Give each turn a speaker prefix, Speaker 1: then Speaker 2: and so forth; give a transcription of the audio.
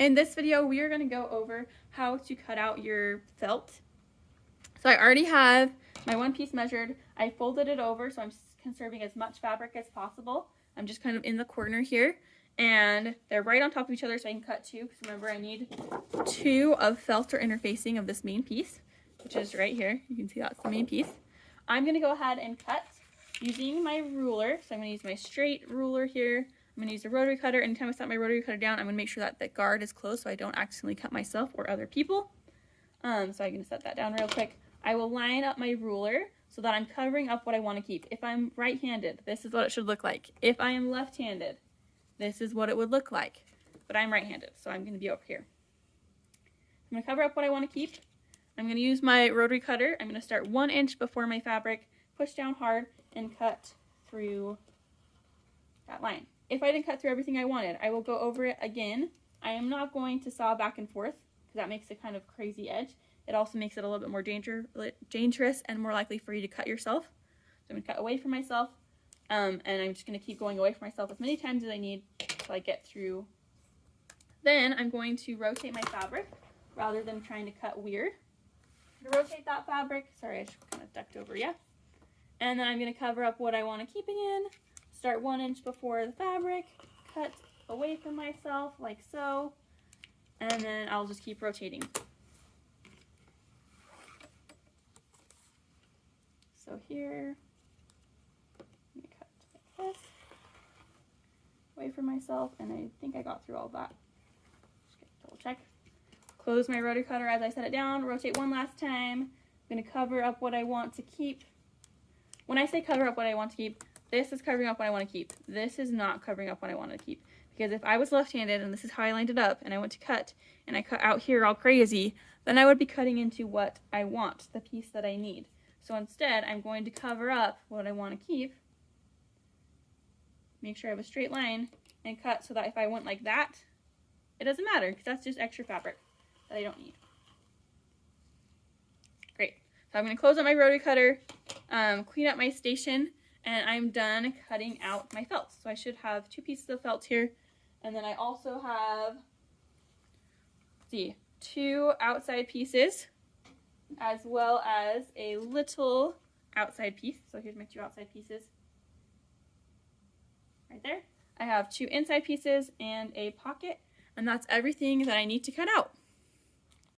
Speaker 1: In this video, we are going to go over how to cut out your felt. So I already have my one piece measured. I folded it over, so I'm conserving as much fabric as possible. I'm just kind of in the corner here, and they're right on top of each other, so I can cut two, because remember I need two of felt or interfacing of this main piece, which is right here. You can see that's the main piece. I'm going to go ahead and cut using my ruler. So I'm going to use my straight ruler here. I'm going to use a rotary cutter. Anytime I set my rotary cutter down, I'm going to make sure that the guard is closed so I don't accidentally cut myself or other people. So I'm going to set that down real quick. I will line up my ruler so that I'm covering up what I want to keep. If I'm right-handed, this is what it should look like. If I am left-handed, this is what it would look like. But I'm right-handed, so I'm going to be over here. I'm going to cover up what I want to keep. I'm going to use my rotary cutter. I'm going to start 1 inch before my fabric, push down hard, and cut through that line. If I didn't cut through everything I wanted, I will go over it again. I am not going to saw back and forth because that makes a kind of crazy edge. It also makes it a little bit more dangerous and more likely for you to cut yourself. So I'm going to cut away from myself, and I'm just going to keep going away from myself as many times as I need until I get through. Then I'm going to rotate my fabric rather than trying to cut weird. To rotate that fabric, sorry, I just kind of ducked over, yeah. And then I'm going to cover up what I want to keep again. Start 1 inch before the fabric, cut away from myself like so, and then I'll just keep rotating. So here, I'm going to cut like this, away from myself, and I think I got through all that. Just double check. Close my rotary cutter as I set it down, rotate one last time. I'm going to cover up what I want to keep. When I say cover up what I want to keep, this is covering up what I want to keep. This is not covering up what I want to keep. Because if I was left-handed and this is how I lined it up and I went to cut and I cut out here all crazy, then I would be cutting into what I want, the piece that I need. So instead, I'm going to cover up what I want to keep, make sure I have a straight line, and cut so that if I went like that, it doesn't matter because that's just extra fabric that I don't need. Great. So I'm going to close up my rotary cutter, clean up my station, and I'm done cutting out my felt. So I should have 2 pieces of felt here, and then I also have, let's see, 2 outside pieces, as well as a little outside piece. So here's my 2 outside pieces. Right there. I have 2 inside pieces and a pocket, and that's everything that I need to cut out.